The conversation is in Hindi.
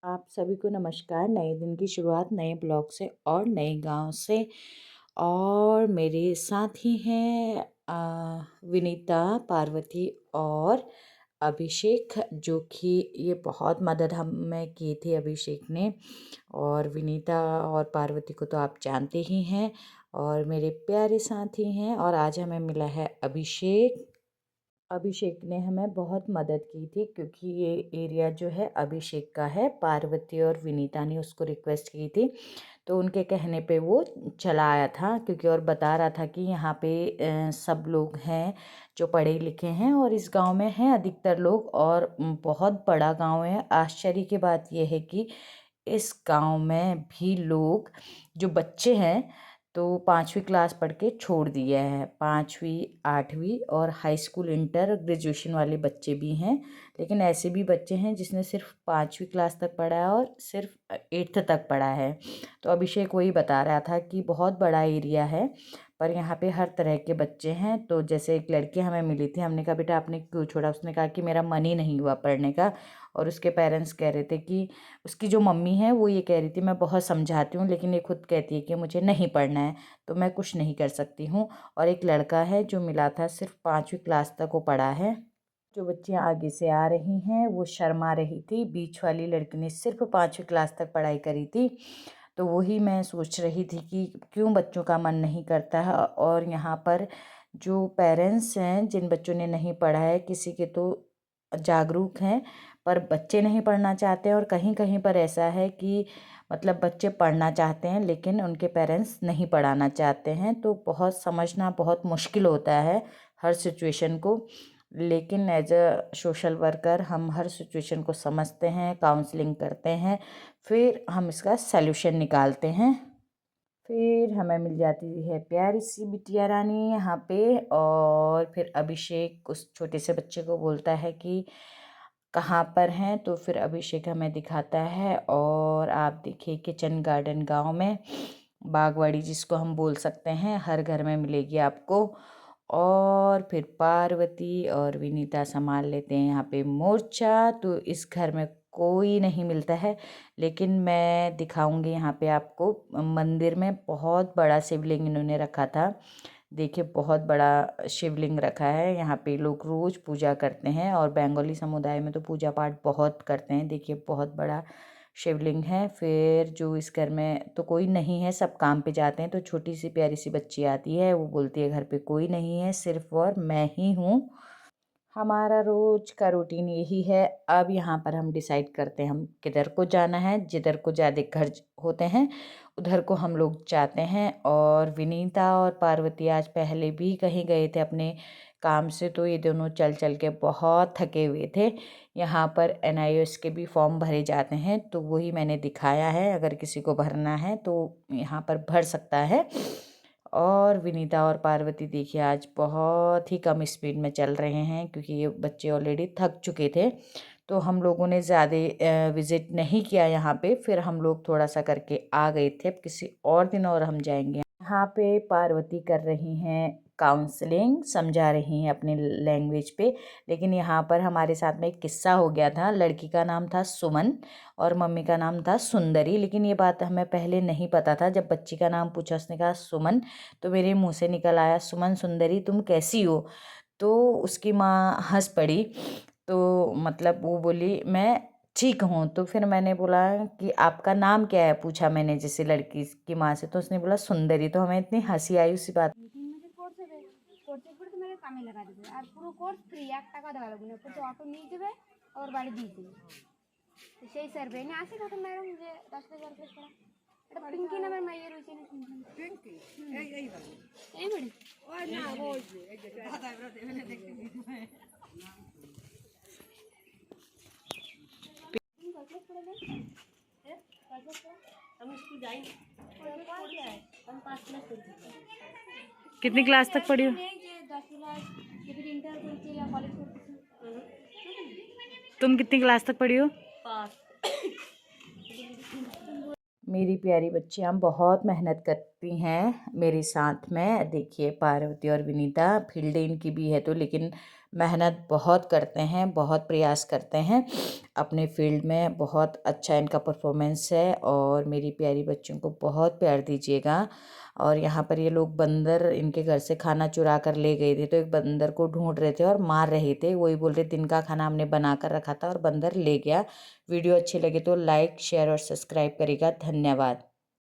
आप सभी को नमस्कार। नए दिन की शुरुआत नए ब्लॉग से और नए गांव से। और मेरे साथ ही हैं विनीता, पार्वती और अभिषेक, जो कि ये बहुत मदद हमें की थी अभिषेक ने। और विनीता और पार्वती को तो आप जानते ही हैं और मेरे प्यारे साथी हैं। और आज हमें मिला है अभिषेक। अभिषेक ने हमें बहुत मदद की थी क्योंकि ये एरिया जो है अभिषेक का है। पार्वती और विनीता ने उसको रिक्वेस्ट की थी तो उनके कहने पे वो चला आया था, क्योंकि और बता रहा था कि यहाँ पे सब लोग हैं जो पढ़े लिखे हैं और इस गांव में हैं अधिकतर लोग। और बहुत बड़ा गांव है। आश्चर्य की बात यह है कि इस गांव में भी लोग जो बच्चे हैं तो 5वीं क्लास पढ़ के छोड़ दिया है। 5वीं 8वीं और हाई स्कूल इंटर ग्रेजुएशन वाले बच्चे भी हैं, लेकिन ऐसे भी बच्चे हैं जिसने सिर्फ 5वीं क्लास तक पढ़ा है और सिर्फ 8th तक पढ़ा है। तो अभिषेक वही बता रहा था कि बहुत बड़ा एरिया है पर यहाँ पे हर तरह के बच्चे हैं। तो जैसे एक लड़की हमें मिली थी, हमने कहा बेटा आपने क्यों छोड़ा? उसने कहा कि मेरा मन ही नहीं हुआ पढ़ने का। और उसके पेरेंट्स कह रहे थे कि उसकी जो मम्मी है वो ये कह रही थी मैं बहुत समझाती हूँ लेकिन ये खुद कहती है कि मुझे नहीं पढ़ना है, तो मैं कुछ नहीं कर सकती हूँ। और एक लड़का है जो मिला था, सिर्फ 5वीं क्लास तक वो पढ़ा है। जो बच्चियाँ आगे से आ रही हैं वो शर्मा रही थी। बीच वाली लड़की ने सिर्फ 5वीं क्लास तक पढ़ाई करी थी। तो वही मैं सोच रही थी कि क्यों बच्चों का मन नहीं करता है। और यहाँ पर जो पेरेंट्स हैं जिन बच्चों ने नहीं पढ़ा है, किसी के तो जागरूक हैं पर बच्चे नहीं पढ़ना चाहते हैं। और कहीं कहीं पर ऐसा है कि मतलब बच्चे पढ़ना चाहते हैं लेकिन उनके पेरेंट्स नहीं पढ़ाना चाहते हैं। तो बहुत समझना बहुत मुश्किल होता है हर सिचुएशन को। लेकिन एज अ सोशल वर्कर हम हर सिचुएशन को समझते हैं, काउंसलिंग करते हैं, फिर हम इसका सल्यूशन निकालते हैं। फिर हमें मिल जाती है प्यारी सी बिटिया रानी यहाँ पे। और फिर अभिषेक उस छोटे से बच्चे को बोलता है कि कहाँ पर हैं, तो फिर अभिषेक हमें दिखाता है। और आप देखिए किचन गार्डन गांव में बागवाड़ी जिसको हम बोल सकते हैं, हर घर में मिलेगी आपको। और फिर पार्वती और विनीता संभाल लेते हैं यहाँ पे मोर्चा। तो इस घर में कोई नहीं मिलता है, लेकिन मैं दिखाऊंगी यहाँ पे आपको। मंदिर में बहुत बड़ा शिवलिंग इन्होंने रखा था। देखिए बहुत बड़ा शिवलिंग रखा है। यहाँ पे लोग रोज़ पूजा करते हैं और बंगाली समुदाय में तो पूजा पाठ बहुत करते हैं। देखिए बहुत बड़ा शिवलिंग है। फिर जो इस घर में तो कोई नहीं है, सब काम पे जाते हैं। तो छोटी सी प्यारी सी बच्ची आती है, वो बोलती है घर पे कोई नहीं है, सिर्फ और मैं ही हूँ। हमारा रोज का रूटीन यही है। अब यहाँ पर हम डिसाइड करते हैं हम किधर को जाना है। जिधर को ज़्यादा घर होते हैं उधर को हम लोग जाते हैं। और विनीता और पार्वती आज पहले भी कहीं गए थे अपने काम से, तो ये दोनों चल चल के बहुत थके हुए थे। यहाँ पर NIOS के भी फॉर्म भरे जाते हैं, तो वही मैंने दिखाया है। अगर किसी को भरना है तो यहाँ पर भर सकता है। और विनीता और पार्वती देखिए आज बहुत ही कम स्पीड में चल रहे हैं क्योंकि ये बच्चे ऑलरेडी थक चुके थे। तो हम लोगों ने ज़्यादा विज़िट नहीं किया यहाँ पे। फिर हम लोग थोड़ा सा करके आ गए थे। अब किसी और दिन और हम जाएंगे। यहाँ पे पार्वती कर रही हैं काउंसलिंग, समझा रही हैं अपने लैंग्वेज पे। लेकिन यहाँ पर हमारे साथ में एक किस्सा हो गया था। लड़की का नाम था सुमन और मम्मी का नाम था सुंदरी, लेकिन ये बात हमें पहले नहीं पता था। जब बच्ची का नाम पूछा उसने कहा सुमन, तो मेरे मुंह से निकल आया सुमन सुंदरी तुम कैसी हो? तो उसकी माँ हंस पड़ी। तो मतलब वो बोली मैं ठीक हूँ। तो फिर मैंने बोला कि आपका नाम क्या है, पूछा मैंने जैसे लड़की की माँ से। तो उसने बोला सुंदरी। तो हमें इतनी हंसी आई उसी बात। 3 মাসের কোর্স হবে। কোর্সের পরে তোমাকে কামে লাগা দেবে আর পুরো কোর্স ফ্রি, 1 টাকা দেওয়া লাগবে না। প্রতি অটো নিয়ে যাবে ওর বাড়ি দিয়ে দেবে। তো সেই স্যার বেনে আসে তখন ম্যাডাম যে 10,000 ফিস করা। এটা পিঙ্কি নামের মাইয়ের রয়েছে না পিঙ্কি এই বাড়ি ওই না ওই যে এই যে দাদা এবারে দেবেন দেখতে हम स्कूल जाएंगे हम 5 क्लास कितनी क्लास तक पढ़ी हो? 10 क्लास फिर इंटर करते या कॉलेज करते। तुम कितनी क्लास तक पढ़ी हो? पास मेरी प्यारी बच्चियाँ बहुत मेहनत करती हैं मेरे साथ में। देखिए पार्वती और विनीता फील्ड इनकी भी है तो, लेकिन मेहनत बहुत करते हैं, बहुत प्रयास करते हैं अपने फील्ड में। बहुत अच्छा इनका परफॉर्मेंस है और मेरी प्यारी बच्चों को बहुत प्यार दीजिएगा। और यहाँ पर ये लोग बंदर इनके घर से खाना चुरा कर ले गए थे, तो एक बंदर को ढूंढ रहे थे और मार रहे थे। वही बोल रहे दिन का खाना हमने बना कर रखा था और बंदर ले गया। वीडियो अच्छी लगे तो लाइक शेयर और सब्सक्राइब करिएगा। धन्यवाद।